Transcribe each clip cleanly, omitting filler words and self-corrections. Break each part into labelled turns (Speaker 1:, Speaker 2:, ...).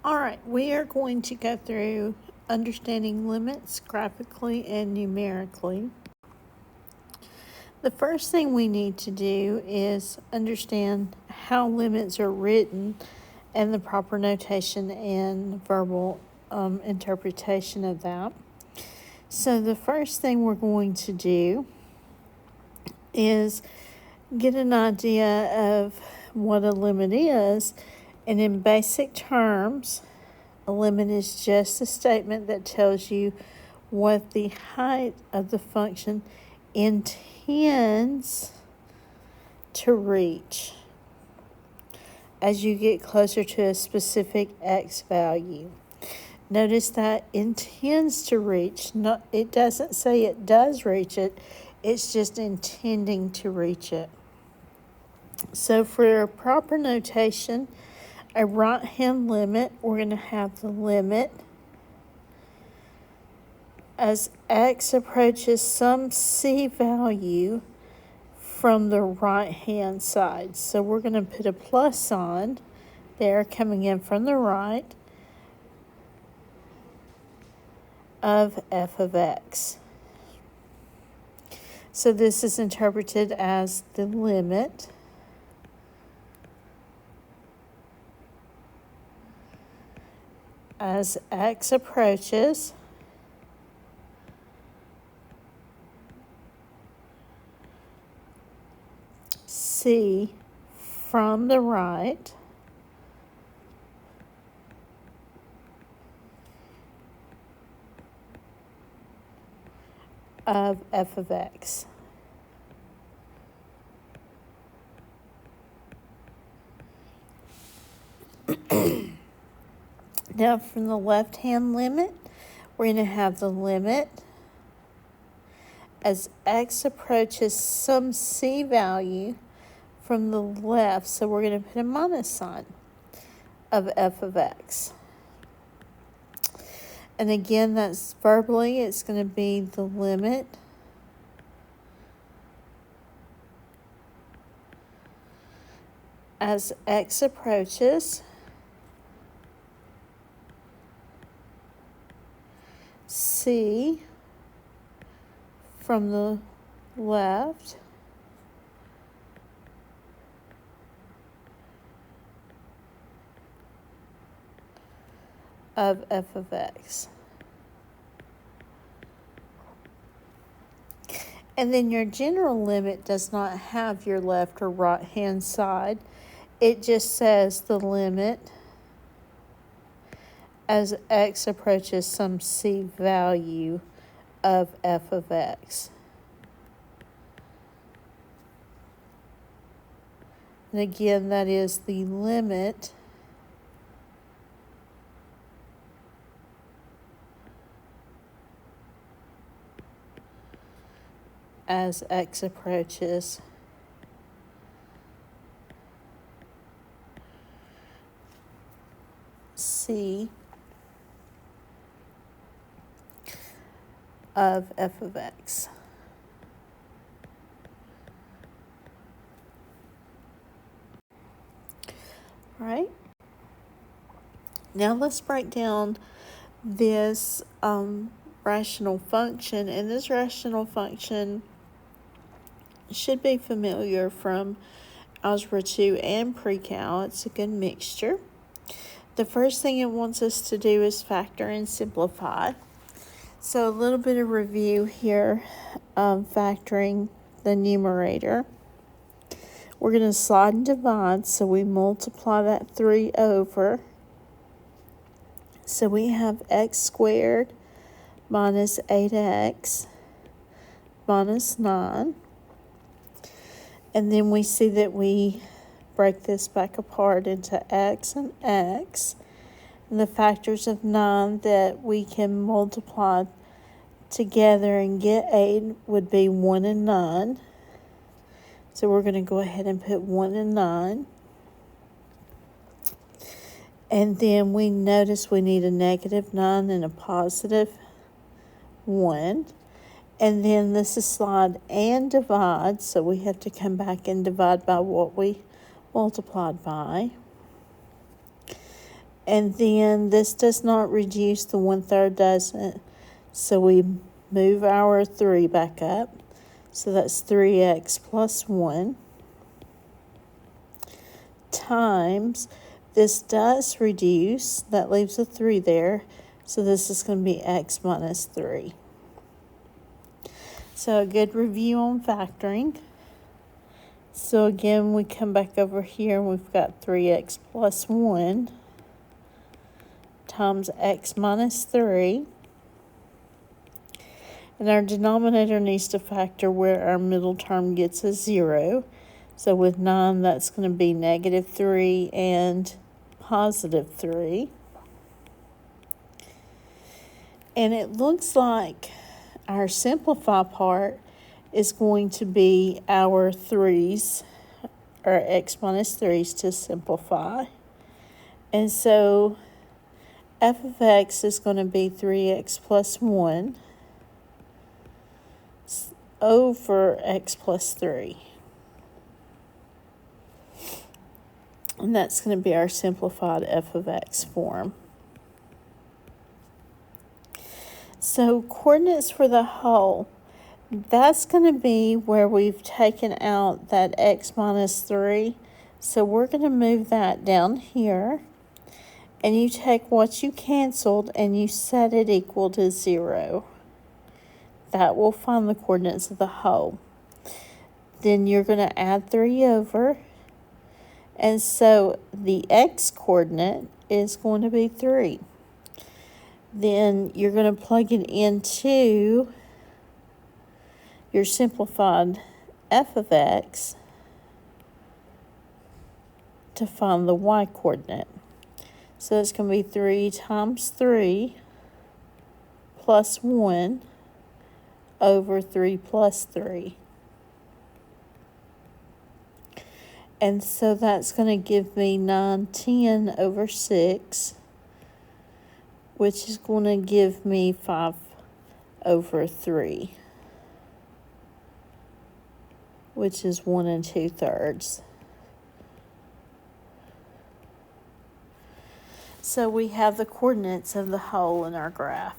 Speaker 1: All right, we are going to go through understanding limits graphically and numerically. The first thing we need to do is understand how limits are written and the proper notation and verbal interpretation of that. So the first thing we're going to do is get an idea of what a limit is, and in basic terms, a limit is just a statement that tells you what the height of the function intends to reach as you get closer to a specific x value. Notice that intends to reach, it doesn't say it does reach it, it's just intending to reach it. So for proper notation, a right-hand limit, we're going to have the limit as x approaches some c value from the right-hand side. So we're going to put a plus sign there coming in from the right of f of x. So this is interpreted as the limit as x approaches c from the right of f of x. Now from the left-hand limit, we're going to have the limit as x approaches some c value from the left, so we're going to put a minus sign of f of x. And again, that's verbally, it's going to be the limit as x approaches c from the left of f of x. And then your general limit does not have your left or right hand side. It just says the limit as x approaches some c value of f of x. And again, that is the limit as x approaches c of f of x. All right. Now let's break down this rational function, and this rational function should be familiar from Algebra 2 and Pre-Cal. It's a good mixture. The first thing it wants us to do is factor and simplify. So a little bit of review here, factoring the numerator. We're going to slide and divide, so we multiply that 3 over. So we have x squared minus 8x minus 9. And then we see that we break this back apart into x and x. And the factors of 9 that we can multiply together and get 8 would be 1 and 9. So we're going to go ahead and put 1 and 9. And then we notice we need a negative 9 and a positive 1. And then this is slide and divide, so we have to come back and divide by what we multiplied by. And then this does not reduce, the 1/3 doesn't. So we move our 3 back up. So that's 3x plus 1 times, this does reduce, that leaves a 3 there. So this is going to be x minus 3. So a good review on factoring. So again, we come back over here and we've got 3x plus 1 times x minus 3. And our denominator needs to factor where our middle term gets a 0. So with 9, that's going to be negative 3 and positive 3. And it looks like our simplify part is going to be our 3's, or x minus 3's to simplify. And so f of x is going to be 3x plus 1 over x plus 3. And that's going to be our simplified f of x form. So coordinates for the whole, that's going to be where we've taken out that x minus 3. So we're going to move that down here. And you take what you canceled and you set it equal to 0. That will find the coordinates of the whole. Then you're going to add 3 over. And so the x coordinate is going to be 3. Then you're going to plug it into your simplified f of x to find the y coordinate. So it's going to be 3 times 3 plus 1 over 3 plus 3. And so that's going to give me 9/10 over 6, which is going to give me 5 over 3, which is 1 2/3. So we have the coordinates of the whole in our graph.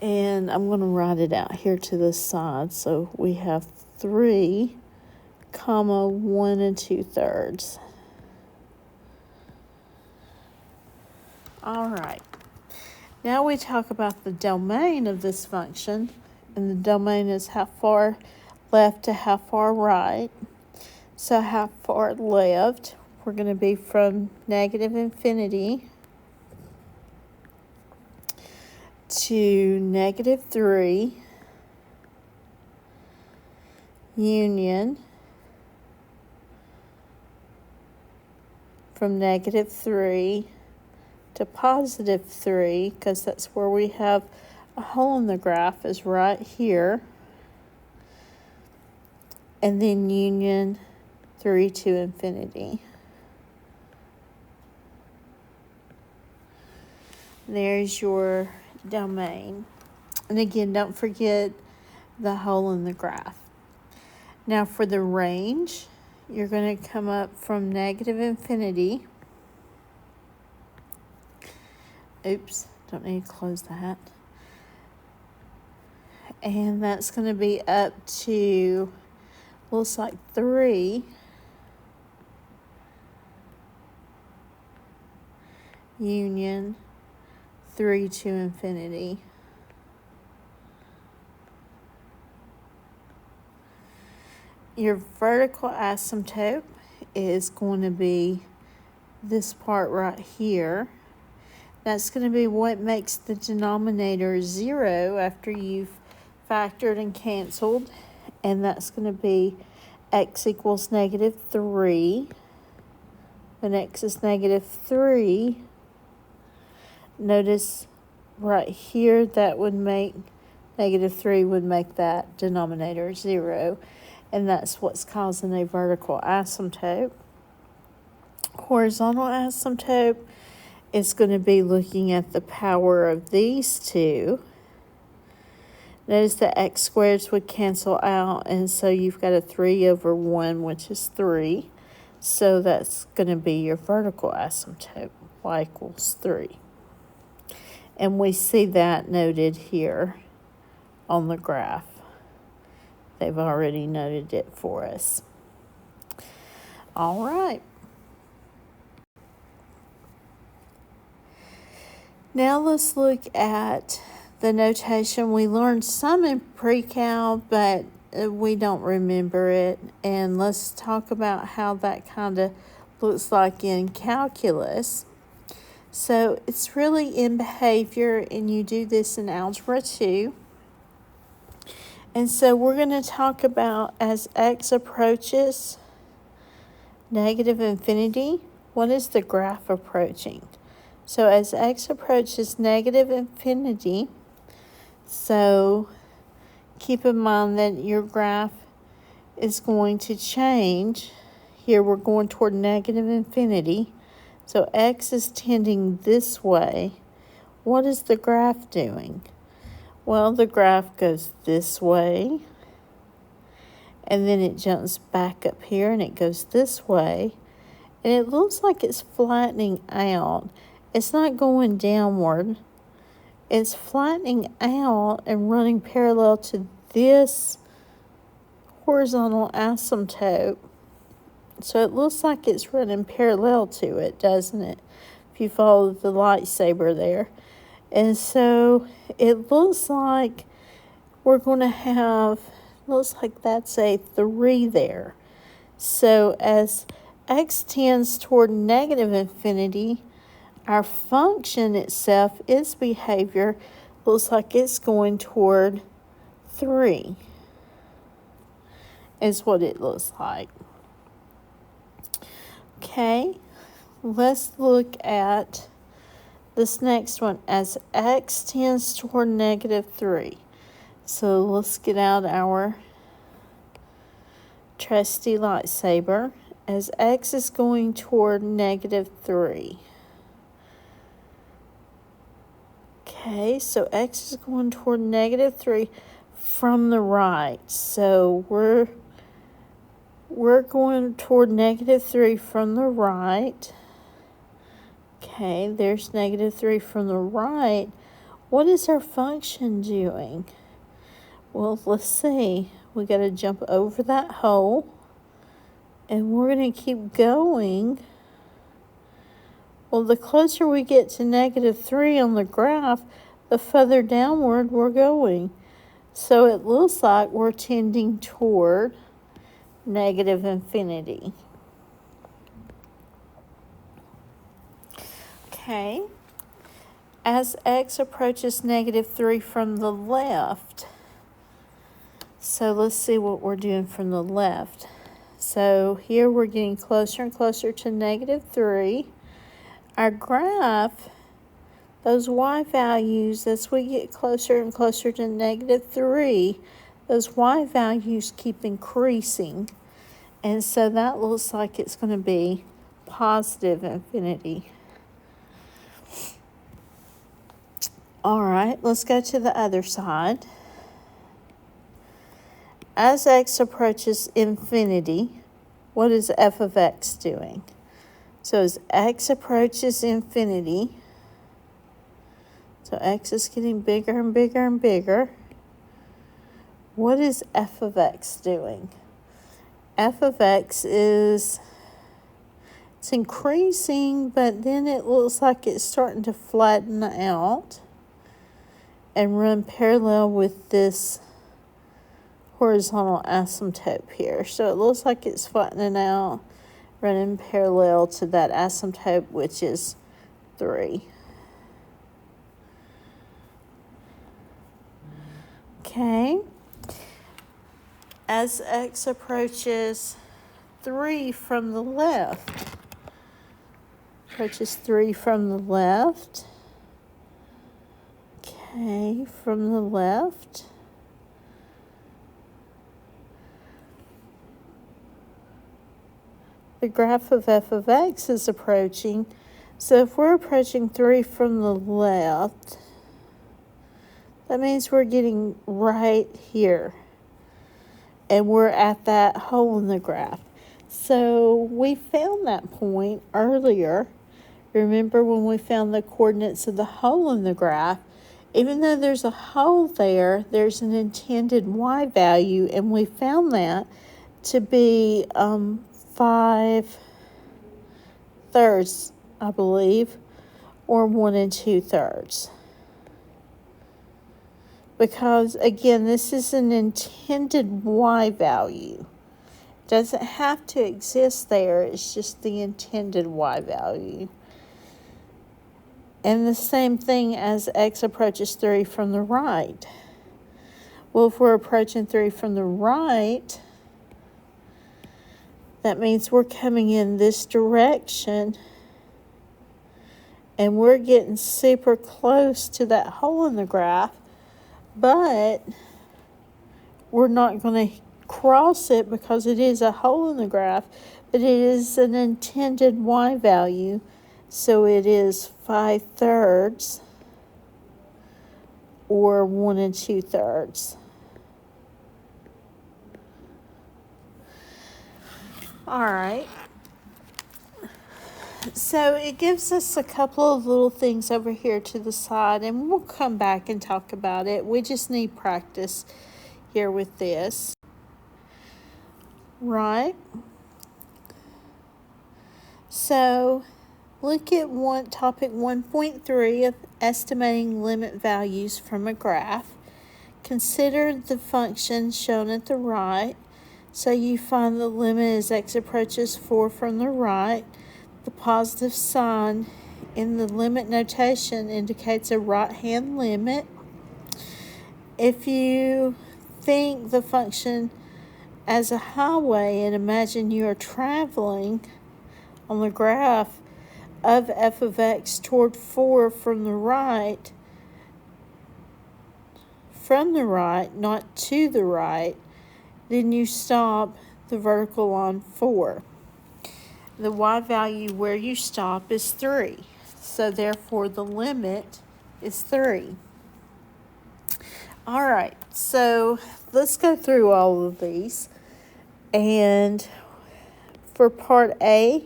Speaker 1: And I'm going to write it out here to the side. So we have 3, 1 2/3. All right. Now we talk about the domain of this function. And the domain is how far left to how far right. So how far left, we're going to be from negative infinity to negative 3 union from negative 3 to positive 3, because that's where we have a hole in the graph, is right here. And then union 3 to infinity. There's your domain. And again, don't forget the hole in the graph. Now for the range, you're going to come up from negative infinity. Oops, don't need to close that. And that's going to be up to, looks like 3 union 3 to infinity. Your vertical asymptote is going to be this part right here. That's going to be what makes the denominator 0 after you've factored and canceled. And that's going to be x equals negative 3. When x is negative 3, notice right here that would make negative 3 would make that denominator 0. And that's what's causing a vertical asymptote. Horizontal asymptote is going to be looking at the power of these two. Notice the x squareds would cancel out, and so you've got a 3 over 1, which is 3. So that's going to be your vertical asymptote, y equals 3. And we see that noted here on the graph. They've already noted it for us. All right. Now let's look at the notation. We learned some in pre-cal, but we don't remember it. And let's talk about how that kind of looks like in calculus. So it's really in behavior, and you do this in Algebra 2. And so we're going to talk about as x approaches negative infinity, what is the graph approaching? So as x approaches negative infinity, so keep in mind that your graph is going to change. Here we're going toward negative infinity. So x is tending this way. What is the graph doing? Well, the graph goes this way, and then it jumps back up here and it goes this way, and it looks like it's flattening out. It's not going downward. It's flattening out and running parallel to this horizontal asymptote. So it looks like it's running parallel to it, doesn't it? If you follow the lightsaber there. And so it looks like we're going to have, looks like that's a 3 there. So as x tends toward negative infinity, our function itself, its behavior, looks like it's going toward 3, is what it looks like. Okay, let's look at this next one as x tends toward negative 3. So let's get out our trusty lightsaber as x is going toward negative 3. Okay, so x is going toward negative 3 from the right. So we're going toward negative 3 from the right. Okay, there's negative 3 from the right. What is our function doing? Well, let's see. We got to jump over that hole, and we're going to keep going. Well, the closer we get to negative 3 on the graph, the further downward we're going. So it looks like we're tending toward negative infinity. Okay. As x approaches negative 3 from the left, so let's see what we're doing from the left. So here we're getting closer and closer to negative 3. Our graph, those y values, as we get closer and closer to negative 3, those y values keep increasing. And so that looks like it's going to be positive infinity. All right, let's go to the other side. As x approaches infinity, what is f of x doing? So as x approaches infinity, so x is getting bigger and bigger and bigger, what is f of x doing? F of x is, it's increasing, but then it looks like it's starting to flatten out and run parallel with this horizontal asymptote here. So it looks like it's flattening out, running parallel to that asymptote, which is 3. Okay. As x approaches 3 from the left, okay, from the left, the graph of f of x is approaching. So if we're approaching 3 from the left, that means we're getting right here. And we're at that hole in the graph. So we found that point earlier. Remember when we found the coordinates of the hole in the graph? Even though there's a hole there, there's an intended y value, and we found that to be 5/3, I believe, or 1 2/3. Because, again, this is an intended y value. It doesn't have to exist there, it's just the intended y value. And the same thing as x approaches 3 from the right. Well, if we're approaching 3 from the right, that means we're coming in this direction, and we're getting super close to that hole in the graph, but we're not going to cross it because it is a hole in the graph, but it is an intended y value, so it is 5/3 or 1 2/3. All right. So it gives us a couple of little things over here to the side, and we'll come back and talk about it. We just need practice here with this. Right? So look at topic 1.3 of estimating limit values from a graph. Consider the function shown at the right. So you find the limit as x approaches 4 from the right. The positive sign in the limit notation indicates a right-hand limit. If you think the function as a highway and imagine you are traveling on the graph of f of x toward 4 from the right, not to the right, then you stop the vertical on 4. The y value where you stop is 3. So therefore the limit is 3. All right, so let's go through all of these. And for part A,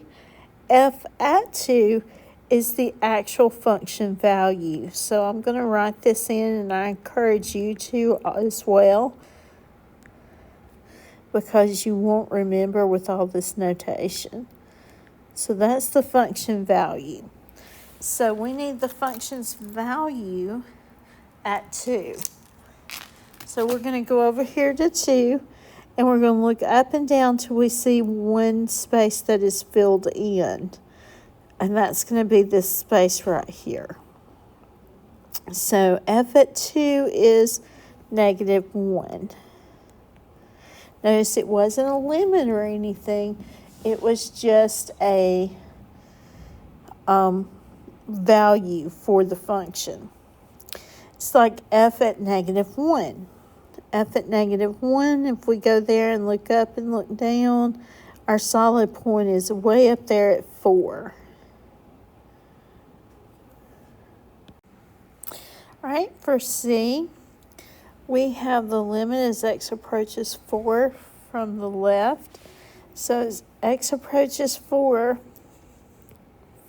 Speaker 1: f at 2 is the actual function value. So I'm going to write this in, and I encourage you to as well, because you won't remember with all this notation. So that's the function value. So we need the function's value at 2. So we're going to go over here to 2, and we're going to look up and down till we see one space that is filled in. And that's going to be this space right here. So f at 2 is -1. Notice it wasn't a limit or anything. It was just a value for the function. It's like f at -1. F at -1, if we go there and look up and look down, our solid point is way up there at 4. All right, for C, we have the limit as x approaches 4 from the left. So as x approaches 4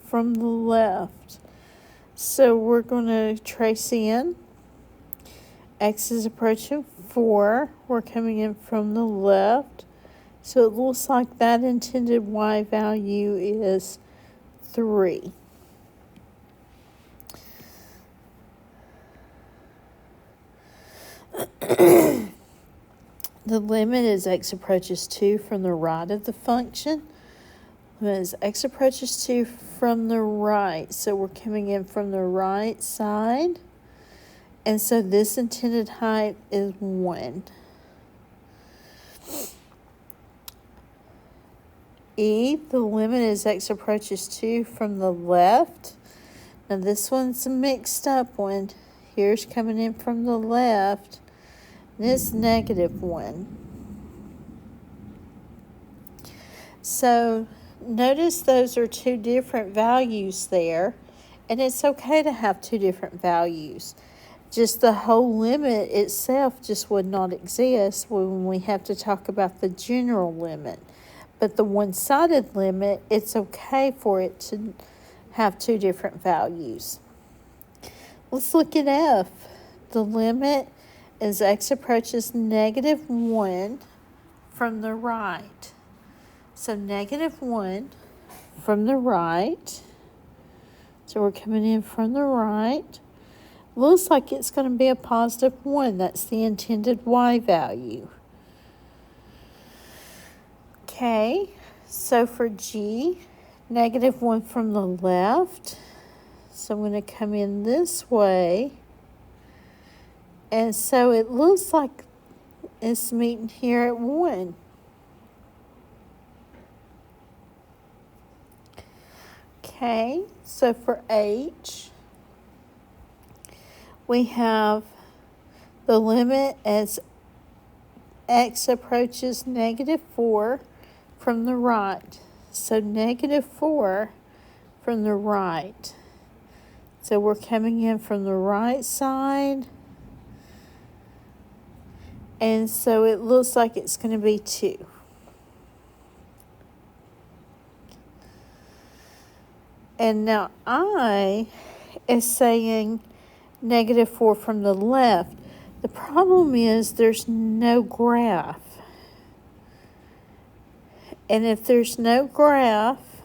Speaker 1: from the left, so we're going to trace in. X is approaching 4. We're coming in from the left. So it looks like that intended y value is 3. The limit as x approaches 2 from the right of the function. Limit as x approaches 2 from the right. So we're coming in from the right side. And so this intended height is 1. E, the limit as x approaches 2 from the left. Now this one's a mixed up one. Here's coming in from the left. And it's -1. So notice those are two different values there. And it's okay to have two different values. Just the whole limit itself just would not exist when we have to talk about the general limit. But the one-sided limit, it's okay for it to have two different values. Let's look at f. The limit as x approaches -1 from the right. So -1 from the right. So we're coming in from the right. Looks like it's going to be a +1. That's the intended y value. Okay, so for g, -1 from the left. So I'm going to come in this way. And so it looks like it's meeting here at 1. Okay, so for h, we have the limit as x approaches -4 from the right. So -4 from the right. So we're coming in from the right side. And so it looks like it's going to be 2. And now I is saying -4 from the left. The problem is there's no graph. And if there's no graph,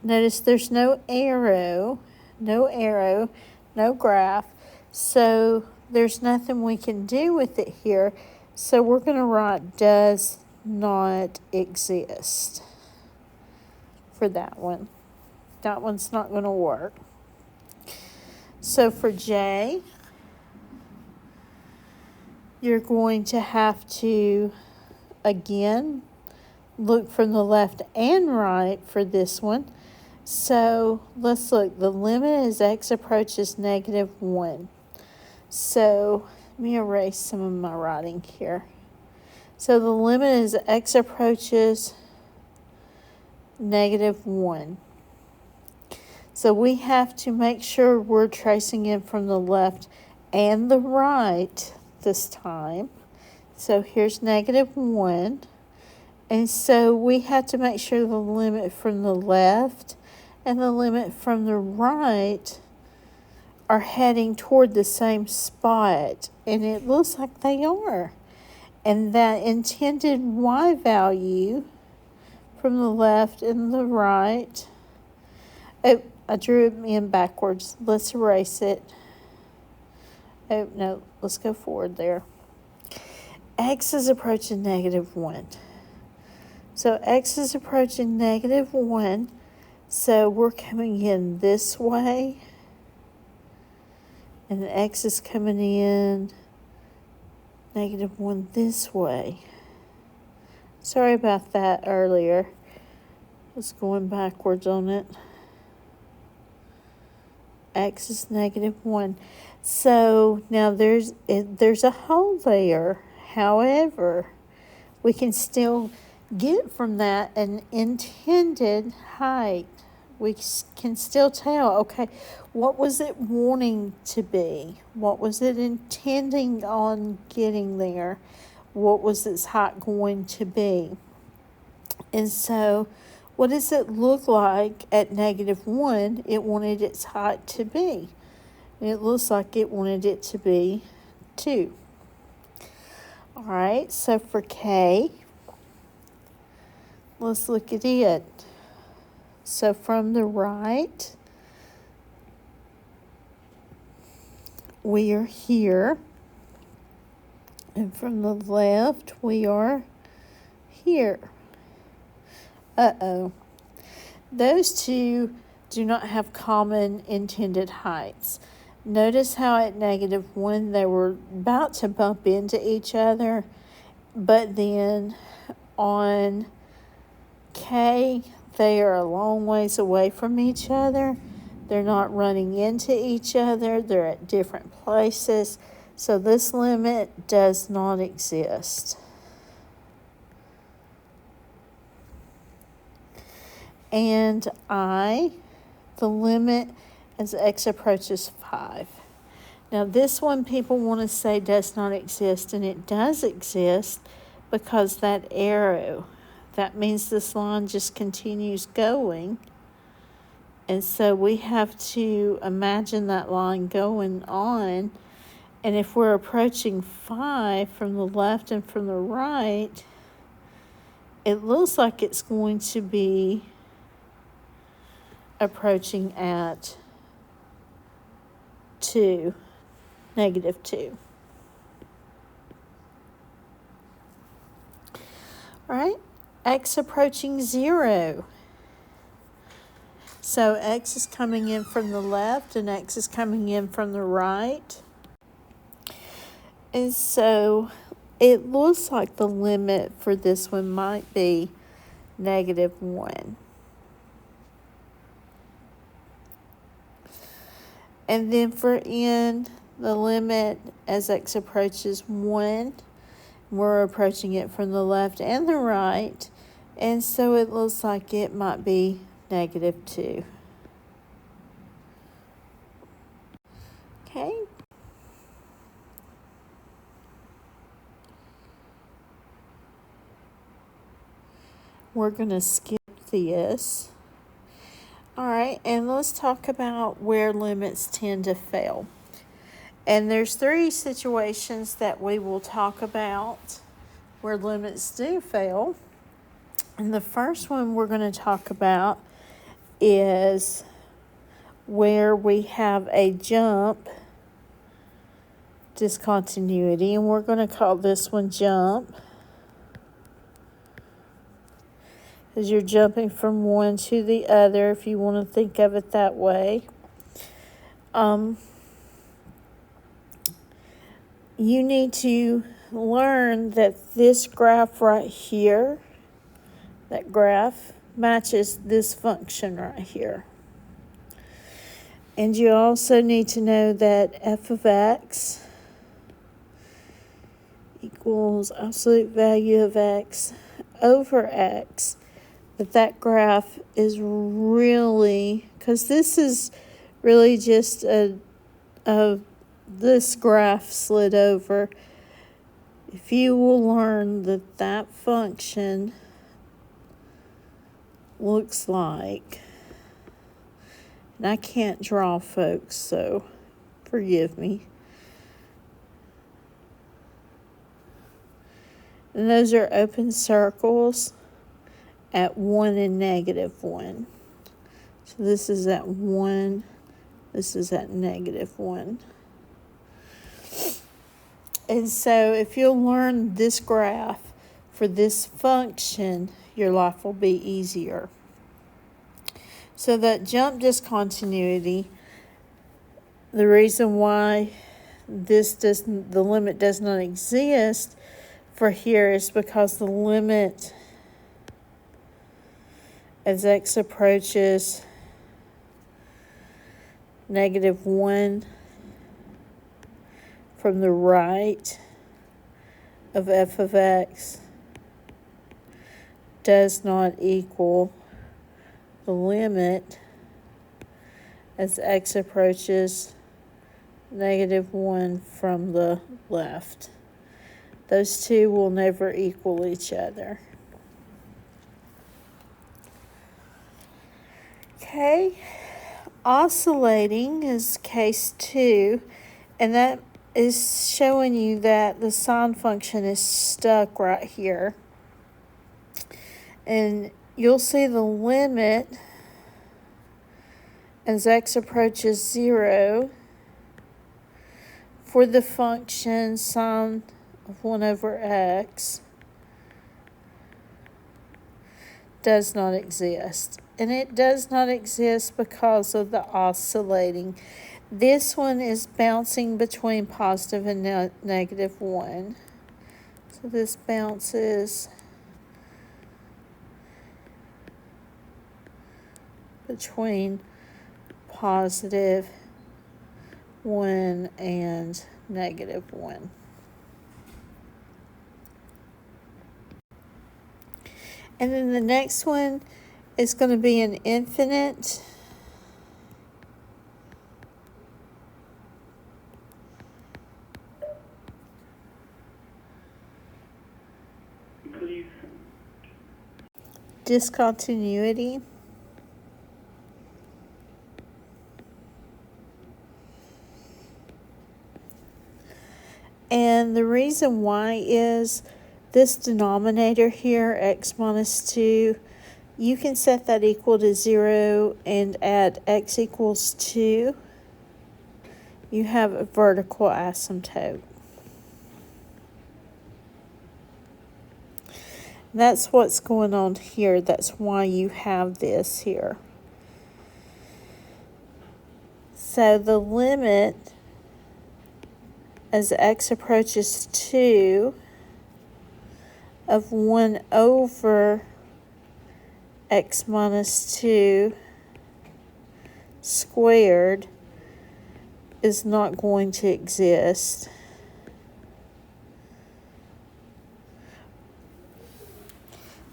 Speaker 1: notice there's no arrow, no graph. So there's nothing we can do with it here. So we're going to write does not exist for that one. That one's not going to work. So for J, you're going to have to, again, look from the left and right for this one. So let's look. The limit as x approaches -1. So let me erase some of my writing here. So the limit as x approaches -1. So we have to make sure we're tracing in from the left and the right this time. So here's -1. And so we have to make sure the limit from the left and the limit from the right are heading toward the same spot. And it looks like they are. And that intended y value from the left and the right. Oh, I drew it in backwards. Let's erase it. Oh, no, let's go forward there. X is approaching -1. So x is approaching -1. So we're coming in this way. And x is coming in -1 this way. Sorry about that earlier. I was going backwards on it. X is -1. So now there's a hole there. However, we can still get from that an intended height. We can still tell, okay, what was it wanting to be? What was it intending on getting there? What was its height going to be? And so what does it look like at -1? It wanted its height to be. It looks like it wanted it to be 2. All right, so for K, let's look at it. So from the right, we are here. And from the left, we are here. Uh-oh. Those two do not have common intended heights. Notice how at -1 they were about to bump into each other, but then on K, they are a long ways away from each other. They're not running into each other. They're at different places. So this limit does not exist. And I, the limit as x approaches 5. Now this one people want to say does not exist, and it does exist because that arrow that means this line just continues going. And so we have to imagine that line going on. And if we're approaching 5 from the left and from the right, it looks like it's going to be approaching at 2, negative 2. All right, x approaching 0. So x is coming in from the left and x is coming in from the right. And so it looks like the limit for this one might be negative 1. And then for n, the limit as x approaches 1, we're approaching it from the left and the right. And so it looks like it might be negative 2. Okay. We're going to skip this. All right, and let's talk about where limits tend to fail. And there's 3 situations that we will talk about where limits do fail. And the first one we're going to talk about is where we have a jump discontinuity, and we're going to call this one jump, because you're jumping from one to the other, if you want to think of it that way. You need to learn that this graph right here, that graph, matches this function right here. And you also need to know that f of x equals absolute value of x over x. That graph is really, because this is really just this graph slid over. If you will learn that that function looks like, and I can't draw, folks, so forgive me. And those are open circles at 1 and negative 1. So this is at 1, this is at negative 1. And so if you'll learn this graph for this function, your life will be easier. So that jump discontinuity, the reason why the limit does not exist for here is because the limit as x approaches negative 1 from the right of f of x does not equal the limit as x approaches negative 1 from the left. Those two will never equal each other. Okay, oscillating is case 2, and that is showing you that the sine function is stuck right here. And you'll see the limit as x approaches 0 for the function sine of 1 over x does not exist. And it does not exist because of the oscillating. This one is bouncing between positive and negative 1. So this bounces between positive 1 and negative 1. And then the next one is going to be an infinite. discontinuity. And the reason why is this denominator here, x minus 2, you can set that equal to 0 and add x equals 2. You have a vertical asymptote. That's what's going on here. That's why you have this here. So the limit as x approaches 2 of 1 over x minus 2 squared is not going to exist.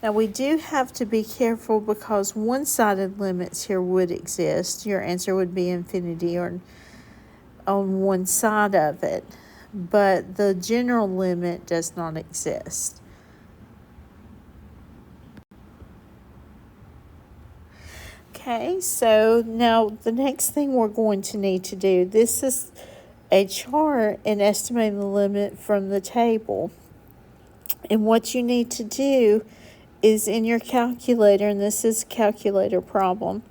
Speaker 1: Now we do have to be careful because one-sided limits here would exist. Your answer would be infinity or on one side of it, but the general limit does not exist. Okay, so now the next thing we're going to need to do, this is a chart and estimating the limit from the table. And what you need to do is in your calculator, and this is a calculator problem,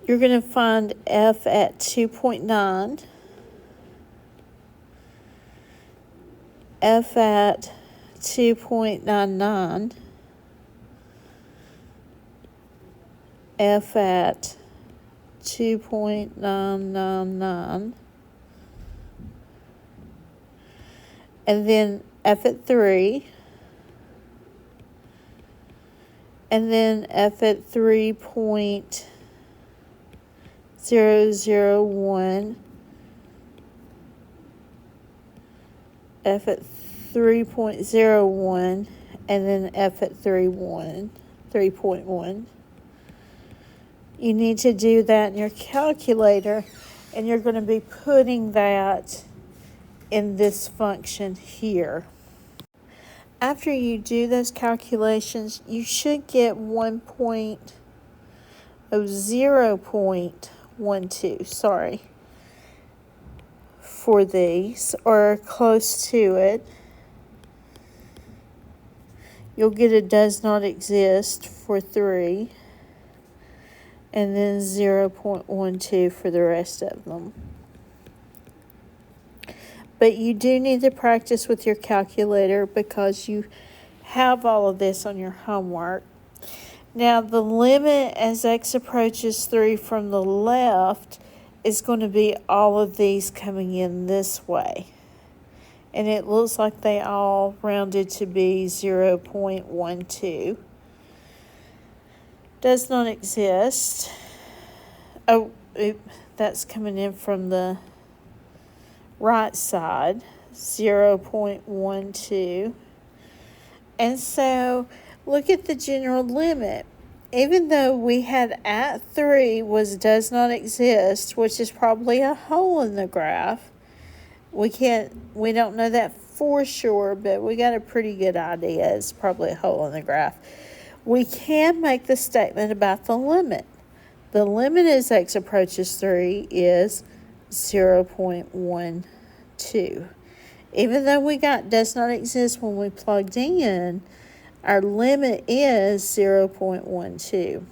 Speaker 1: you're going to find f at 2.9, f at 2.99, f at 2.999, and then f at 3, and then f at 3.001, f at 3.01, and then f at 3.1. You need to do that in your calculator, and you're going to be putting that in this function here. After you do those calculations, you should get 0.12, for these, or close to it. You'll get a does not exist for 3, and then 0.12 for the rest of them. But you do need to practice with your calculator because you have all of this on your homework. Now, the limit as x approaches 3 from the left is going to be all of these coming in this way. And it looks like they all rounded to be 0.12. Does not exist. Oh, that's coming in from the right side, 0.12. And so look at the general limit. Even though we had at 3 does not exist, which is probably a hole in the graph. We don't know that for sure, but we got a pretty good idea. It's probably a hole in the graph. We can make the statement about the limit. The limit as x approaches 3 is 0.12. Even though we got does not exist when we plugged in, our limit is 0.12.